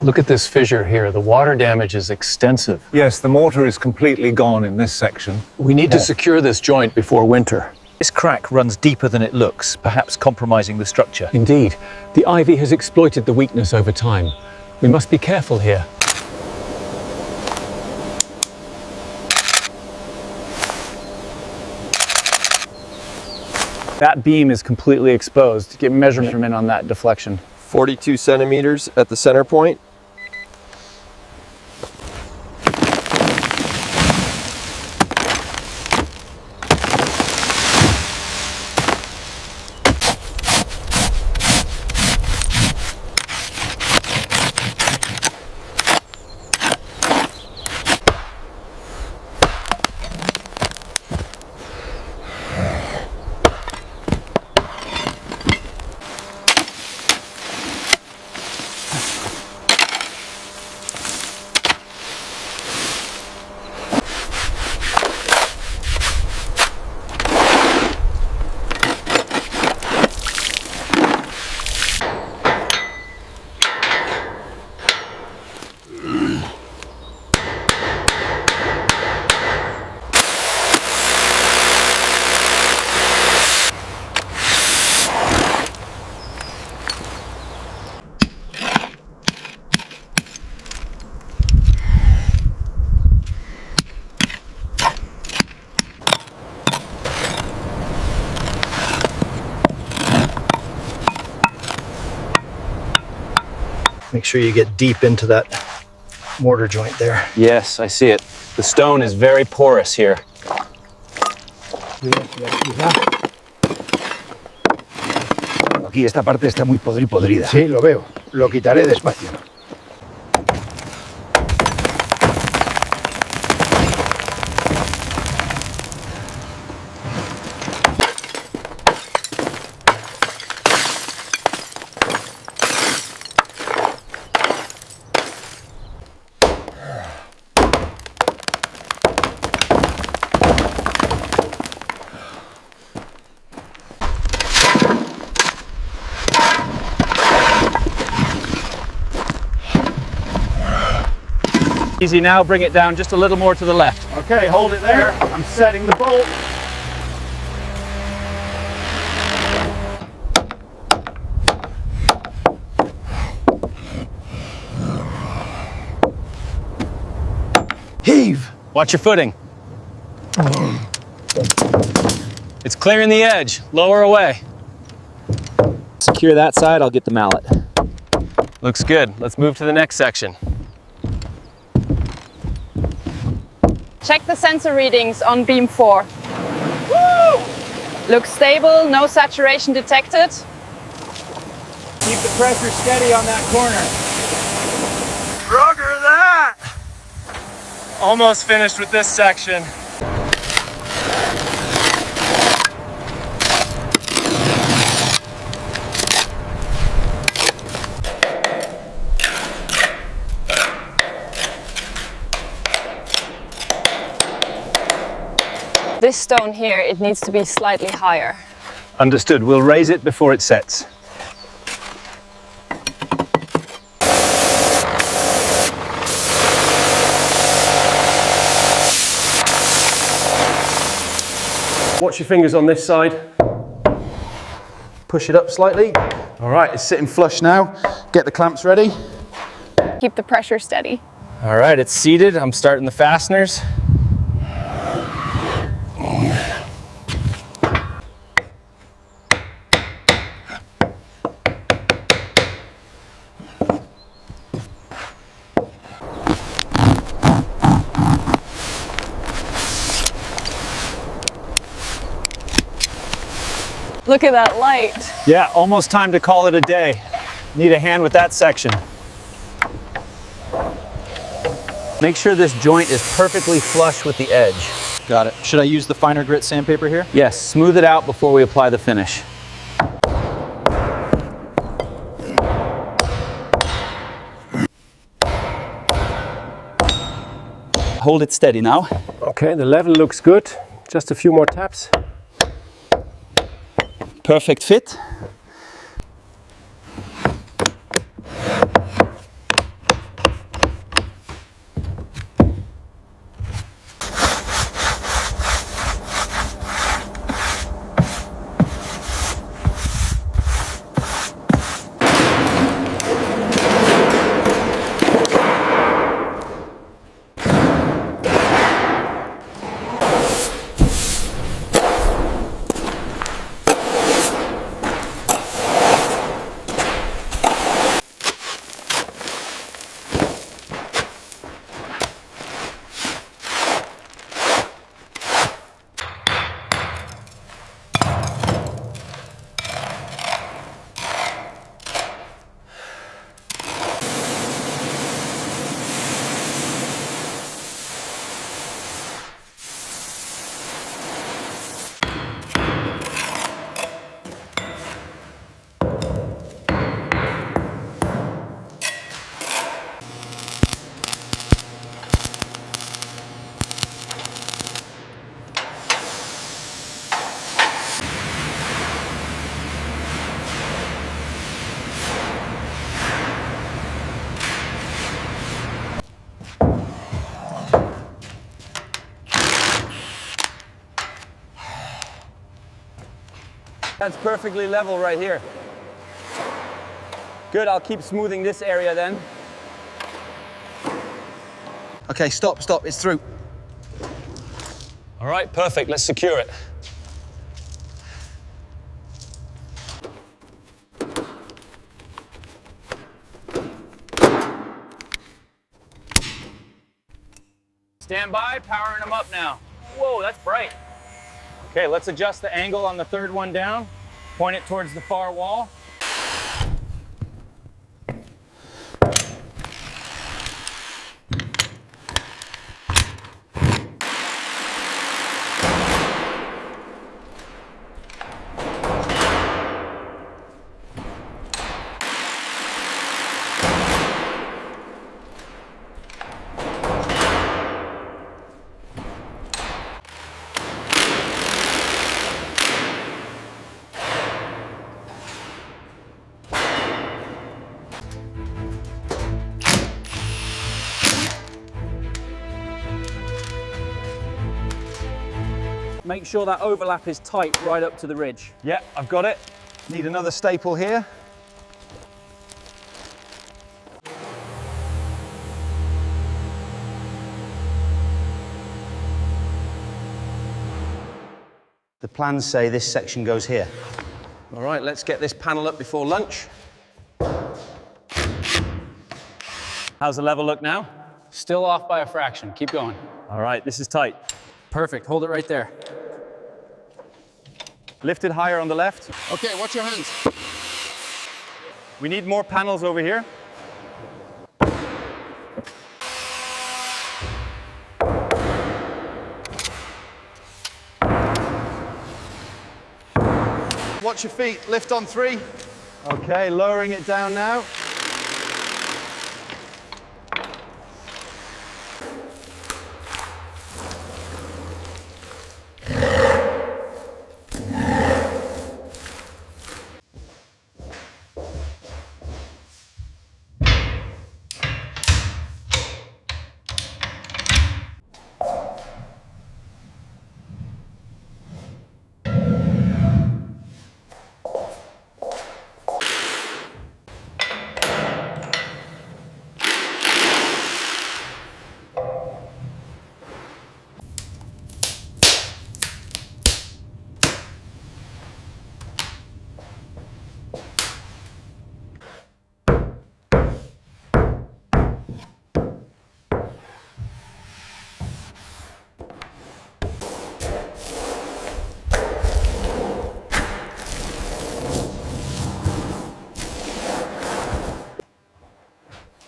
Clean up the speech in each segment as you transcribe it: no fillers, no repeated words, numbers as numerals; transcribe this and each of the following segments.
Look at this fissure here. The water damage is extensive. Yes, the mortar is completely gone in this section. We need to secure this joint before winter. This crack runs deeper than it looks, perhaps compromising the structure. Indeed. The ivy has exploited the weakness over time. We must be careful here. That beam is completely exposed. Get measurement on that deflection. 42 centimeters at the center point. Make sure you get deep into that mortar joint there. Yes, I see it. The stone is very porous here. Aquí esta parte está muy podrida. Sí, lo veo. Lo quitaré despacio. Easy now, bring it down just a little more to the left. Okay, hold it there. I'm setting the bolt. Heave! Watch your footing. It's clearing the edge. Lower away. Secure that side, I'll get the mallet. Looks good. Let's move to the next section. Check the sensor readings on beam 4. Woo! Looks stable, no saturation detected. Keep the pressure steady on that corner. Roger that! Almost finished with this section. This stone here, it needs to be slightly higher. Understood. We'll raise it before it sets. Watch your fingers on this side. Push it up slightly. All right, it's sitting flush now. Get the clamps ready. Keep the pressure steady. All right, it's seated. I'm starting the fasteners. Look at that light. Yeah, almost time to call it a day. Need a hand with that section. Make sure this joint is perfectly flush with the edge. Got it. Should I use the finer grit sandpaper here? Yes, smooth it out before we apply the finish. Hold it steady now. Okay, the level looks good. Just a few more taps. Perfect fit. That's perfectly level right here. Good, I'll keep smoothing this area then. Okay, stop, it's through. All right, perfect. Let's secure it. Stand by, powering them up now. Whoa, that's bright. Okay, let's adjust the angle on the third one down. Point it towards the far wall. Make sure that overlap is tight right up to the ridge. Yeah, I've got it. Need another staple here. The plans say this section goes here. All right, let's get this panel up before lunch. How's the level look now? Still off by a fraction. Keep going. All right, this is tight. Perfect. Hold it right there. Lift it higher on the left. Okay, watch your hands. We need more panels over here. Watch your feet, lift on 3. Okay, lowering it down now.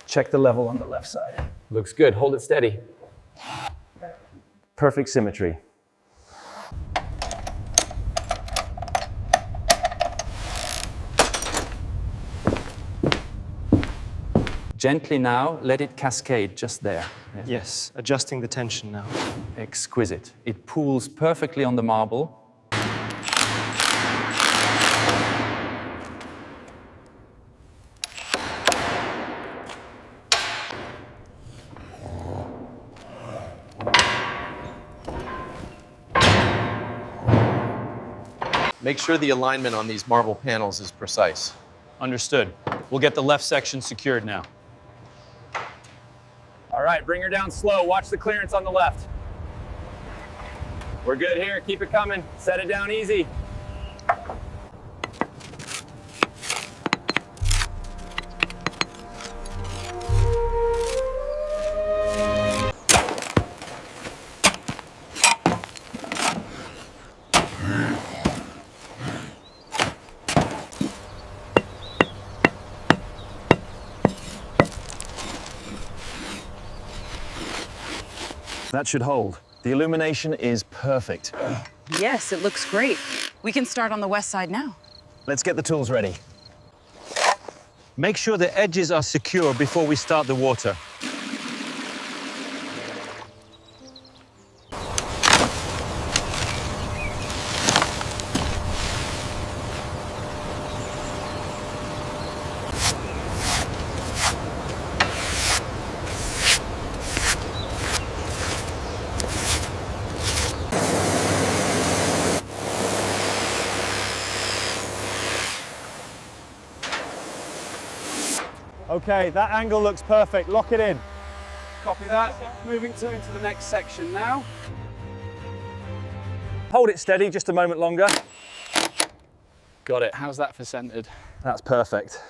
Check the level on the left side. Looks good. Hold it steady. Perfect symmetry. Gently now, let it cascade just there. Yes, adjusting the tension now. Exquisite. It pools perfectly on the marble. Make sure the alignment on these marble panels is precise. Understood. We'll get the left section secured now. All right, bring her down slow. Watch the clearance on the left. We're good here. Keep it coming. Set it down easy. That should hold. The illumination is perfect. Yes, it looks great. We can start on the west side now. Let's get the tools ready. Make sure the edges are secure before we start the water. Okay, that angle looks perfect. Lock it in. Copy that. Moving into the next section now. Hold it steady just a moment longer. Got it. How's that for centered? That's perfect.